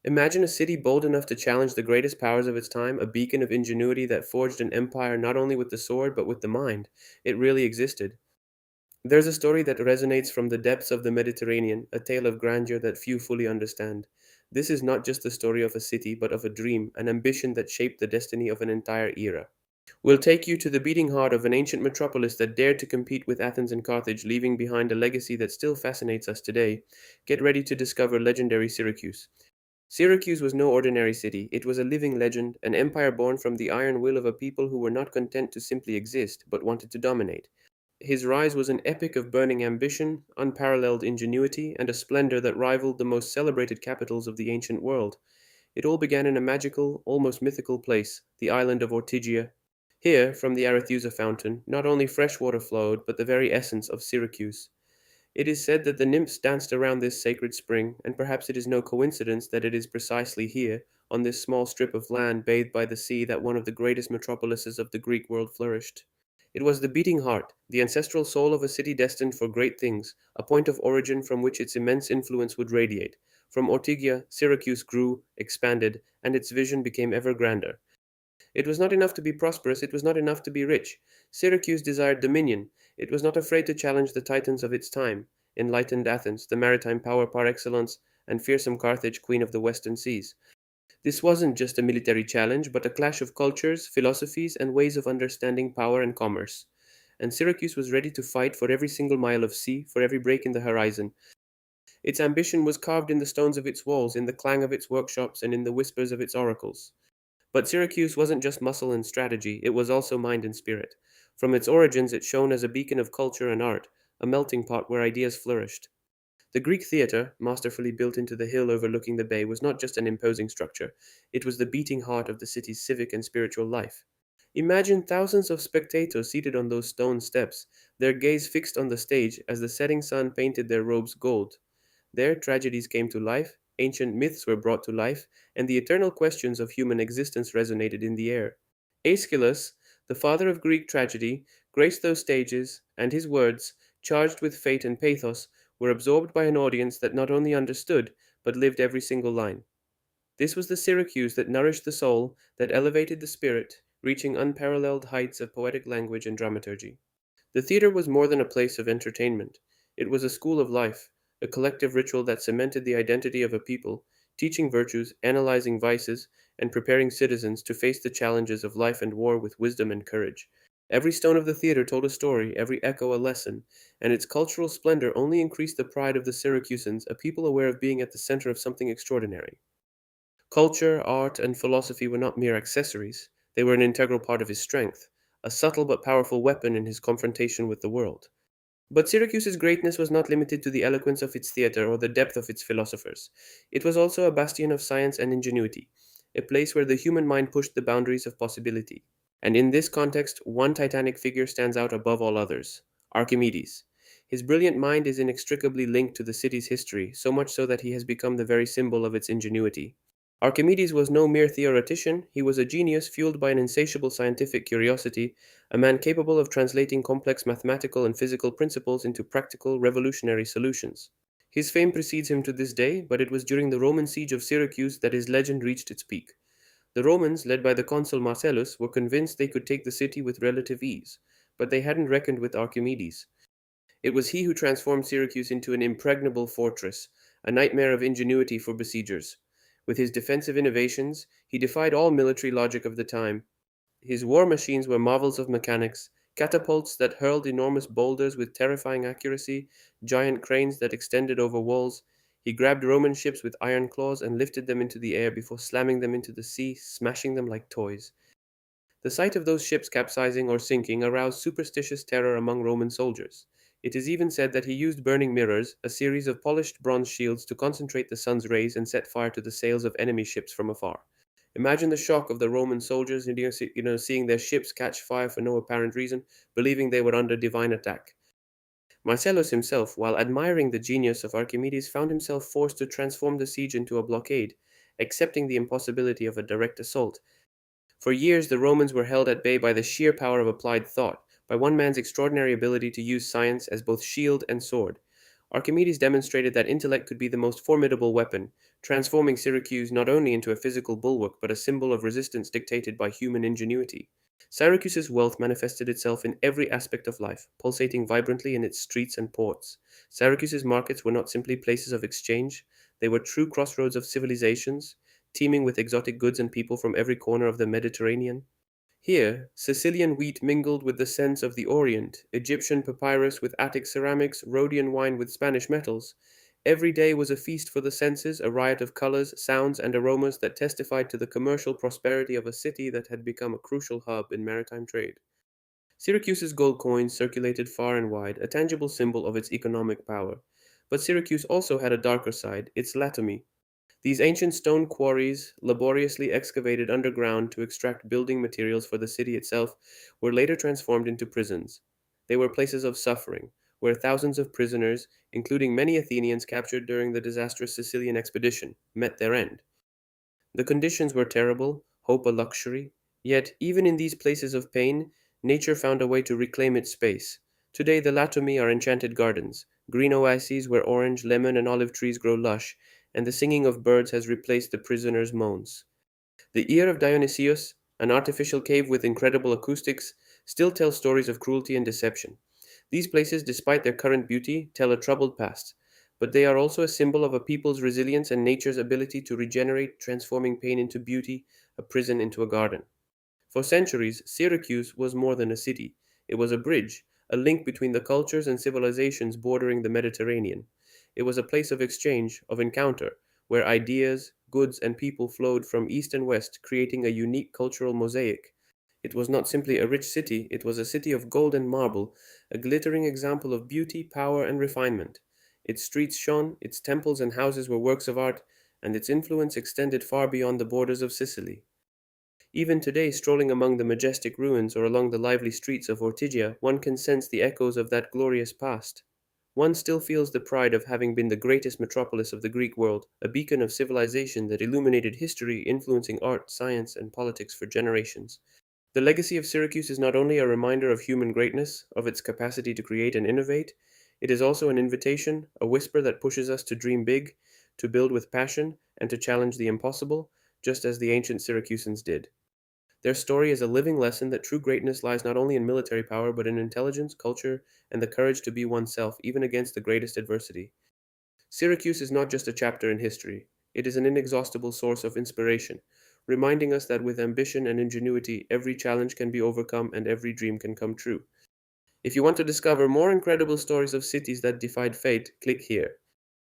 Imagine a city bold enough to challenge the greatest powers of its time, a beacon of ingenuity that forged an empire not only with the sword but with the mind. It really existed. There's a story that resonates from the depths of the Mediterranean, a tale of grandeur that few fully understand. This is not just the story of a city, but of a dream, an ambition that shaped the destiny of an entire era. We'll take you to the beating heart of an ancient metropolis that dared to compete with Athens and Carthage, leaving behind a legacy that still fascinates us today. Get ready to discover legendary Syracuse. Syracuse was no ordinary city. It was a living legend, an empire born from the iron will of a people who were not content to simply exist, but wanted to dominate. His rise was an epic of burning ambition, unparalleled ingenuity, and a splendor that rivaled the most celebrated capitals of the ancient world. It all began in a magical, almost mythical place, the island of Ortygia. Here, from the Arethusa fountain, not only fresh water flowed, but the very essence of Syracuse. It is said that the nymphs danced around this sacred spring, and perhaps it is no coincidence that it is precisely here, on this small strip of land bathed by the sea, that one of the greatest metropolises of the Greek world flourished. It was the beating heart, the ancestral soul of a city destined for great things, a point of origin from which its immense influence would radiate. From Ortygia, Syracuse grew, expanded, and its vision became ever grander. It was not enough to be prosperous, it was not enough to be rich. Syracuse desired dominion. It was not afraid to challenge the titans of its time, enlightened Athens, the maritime power par excellence, and fearsome Carthage, queen of the western seas. This wasn't just a military challenge, but a clash of cultures, philosophies, and ways of understanding power and commerce. And Syracuse was ready to fight for every single mile of sea, for every break in the horizon. Its ambition was carved in the stones of its walls, in the clang of its workshops, and in the whispers of its oracles. But Syracuse wasn't just muscle and strategy, it was also mind and spirit. From its origins, it shone as a beacon of culture and art, a melting pot where ideas flourished. The Greek theatre, masterfully built into the hill overlooking the bay, was not just an imposing structure, it was the beating heart of the city's civic and spiritual life. Imagine thousands of spectators seated on those stone steps, their gaze fixed on the stage as the setting sun painted their robes gold. There, tragedies came to life, ancient myths were brought to life, and the eternal questions of human existence resonated in the air. Aeschylus, the father of Greek tragedy, graced those stages, and his words, charged with fate and pathos, were absorbed by an audience that not only understood, but lived every single line. This was the Syracuse that nourished the soul, that elevated the spirit, reaching unparalleled heights of poetic language and dramaturgy. The theater was more than a place of entertainment. It was a school of life, a collective ritual that cemented the identity of a people, teaching virtues, analyzing vices, and preparing citizens to face the challenges of life and war with wisdom and courage. Every stone of the theater told a story, every echo a lesson, and its cultural splendor only increased the pride of the Syracusans, a people aware of being at the center of something extraordinary. Culture, art, and philosophy were not mere accessories, they were an integral part of his strength, a subtle but powerful weapon in his confrontation with the world. But Syracuse's greatness was not limited to the eloquence of its theatre or the depth of its philosophers. It was also a bastion of science and ingenuity, a place where the human mind pushed the boundaries of possibility. And in this context, one titanic figure stands out above all others: Archimedes. His brilliant mind is inextricably linked to the city's history, so much so that he has become the very symbol of its ingenuity. Archimedes was no mere theoretician, he was a genius fueled by an insatiable scientific curiosity, a man capable of translating complex mathematical and physical principles into practical, revolutionary solutions. His fame precedes him to this day, but it was during the Roman siege of Syracuse that his legend reached its peak. The Romans, led by the consul Marcellus, were convinced they could take the city with relative ease, but they hadn't reckoned with Archimedes. It was he who transformed Syracuse into an impregnable fortress, a nightmare of ingenuity for besiegers. With his defensive innovations, he defied all military logic of the time. His war machines were marvels of mechanics, catapults that hurled enormous boulders with terrifying accuracy, giant cranes that extended over walls. He grabbed Roman ships with iron claws and lifted them into the air before slamming them into the sea, smashing them like toys. The sight of those ships capsizing or sinking aroused superstitious terror among Roman soldiers. It is even said that he used burning mirrors, a series of polished bronze shields, to concentrate the sun's rays and set fire to the sails of enemy ships from afar. Imagine the shock of the Roman soldiers, seeing their ships catch fire for no apparent reason, believing they were under divine attack. Marcellus himself, while admiring the genius of Archimedes, found himself forced to transform the siege into a blockade, accepting the impossibility of a direct assault. For years, the Romans were held at bay by the sheer power of applied thought, by one man's extraordinary ability to use science as both shield and sword. Archimedes demonstrated that intellect could be the most formidable weapon, transforming Syracuse not only into a physical bulwark but a symbol of resistance dictated by human ingenuity. Syracuse's wealth manifested itself in every aspect of life, pulsating vibrantly in its streets and ports. Syracuse's markets were not simply places of exchange, they were true crossroads of civilizations, teeming with exotic goods and people from every corner of the Mediterranean. Here, Sicilian wheat mingled with the scents of the Orient, Egyptian papyrus with Attic ceramics, Rhodian wine with Spanish metals. Every day was a feast for the senses, a riot of colors, sounds, and aromas that testified to the commercial prosperity of a city that had become a crucial hub in maritime trade. Syracuse's gold coins circulated far and wide, a tangible symbol of its economic power. But Syracuse also had a darker side, its latomy. These ancient stone quarries, laboriously excavated underground to extract building materials for the city itself, were later transformed into prisons. They were places of suffering, where thousands of prisoners, including many Athenians captured during the disastrous Sicilian expedition, met their end. The conditions were terrible, hope a luxury, yet, even in these places of pain, nature found a way to reclaim its space. Today, the Latomi are enchanted gardens, green oases where orange, lemon, and olive trees grow lush, and the singing of birds has replaced the prisoners' moans. The ear of Dionysius, an artificial cave with incredible acoustics, still tells stories of cruelty and deception. These places, despite their current beauty, tell a troubled past, but they are also a symbol of a people's resilience and nature's ability to regenerate, transforming pain into beauty, a prison into a garden. For centuries, Syracuse was more than a city. It was a bridge, a link between the cultures and civilizations bordering the Mediterranean. It was a place of exchange, of encounter, where ideas, goods, and people flowed from east and west, creating a unique cultural mosaic. It was not simply a rich city, it was a city of gold and marble, a glittering example of beauty, power, and refinement. Its streets shone, its temples and houses were works of art, and its influence extended far beyond the borders of Sicily. Even today, strolling among the majestic ruins or along the lively streets of Ortygia, one can sense the echoes of that glorious past. One still feels the pride of having been the greatest metropolis of the Greek world, a beacon of civilization that illuminated history, influencing art, science, and politics for generations. The legacy of Syracuse is not only a reminder of human greatness, of its capacity to create and innovate, it is also an invitation, a whisper that pushes us to dream big, to build with passion, and to challenge the impossible, just as the ancient Syracusans did. Their story is a living lesson that true greatness lies not only in military power, but in intelligence, culture, and the courage to be oneself, even against the greatest adversity. Syracuse is not just a chapter in history, it is an inexhaustible source of inspiration, reminding us that with ambition and ingenuity, every challenge can be overcome and every dream can come true. If you want to discover more incredible stories of cities that defied fate, click here.